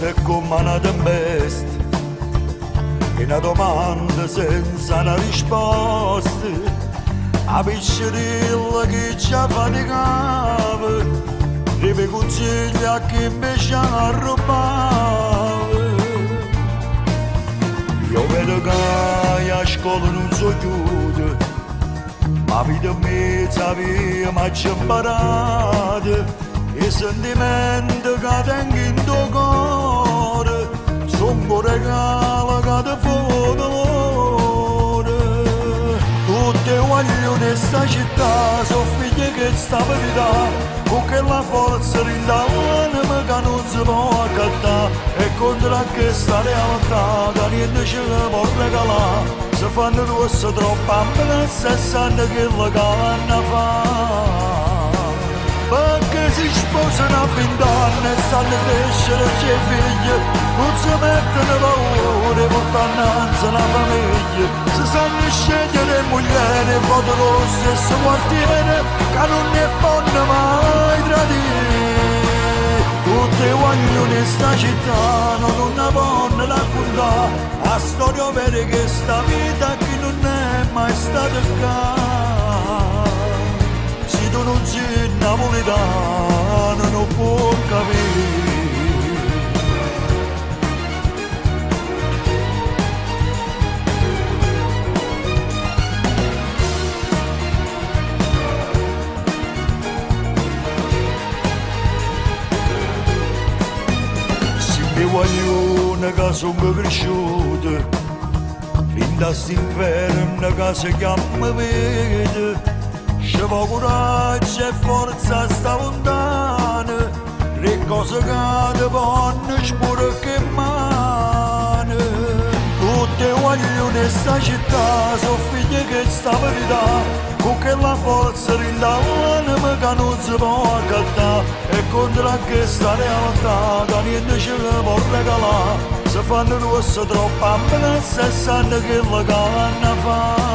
è come una tempesta, una domanda senza una risposta, a piccerilla che ci affaticava, dei consigli a chi invece arrubava. Io vedo che a scuola non so chiude, ma vita mezza via mi ha imparato, i sentimenti che tengo in tuo cuore sono un regalo che ti fa dolore. Tutte voglio questa città, sono figlie che sta verità, con quella forza dall'anima che non si può accattare, e contro questa realtà che niente ce la può regalare. Se fanno rosse troppo ambulanza e sanno che la canna fa. Perché si sposano a 20 anni e stanno crescere c'è figli, non si mettono paura, portano anzi la famiglia. Si sanno scegliere moglie, voto lo stesso quartiere, che non ne possono mai tradire. Tutti vogliono in sta città, non una donna raccontare, la storia vera che sta vita che non è mai stata qua. Se tu non sei napoletano non può capire. Mi guaglione che sono cresciuto, fin da st'inferno che si chiama vede, ci va coraggio e forza sta lontana, le cose che ti vanno spure che mano. Tutte vogliono in sta città, sono figlie che sta verità, con quella forza dall'anima che non si può accattare, e contro questa realtà che niente ce la può regalare. Se fanno rosse troppo ambulanza e sanno che la canna fa.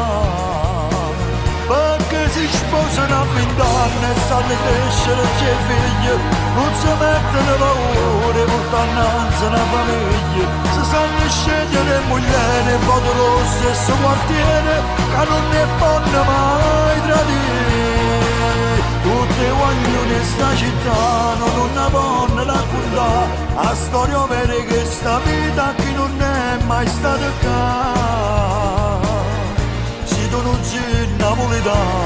Perché si sposano a 20 anni e stanno crescere c'è figli, non si mettono paura, portano anzi la famiglia. Si sanno scegliere moglie, voto lo stesso quartiere, che non ne possono mai tradire. Tutti vogliono in sta città, non una donna raccontare, la storia vera che sta vita che non è mai stata qua. Se tu non sei napoletano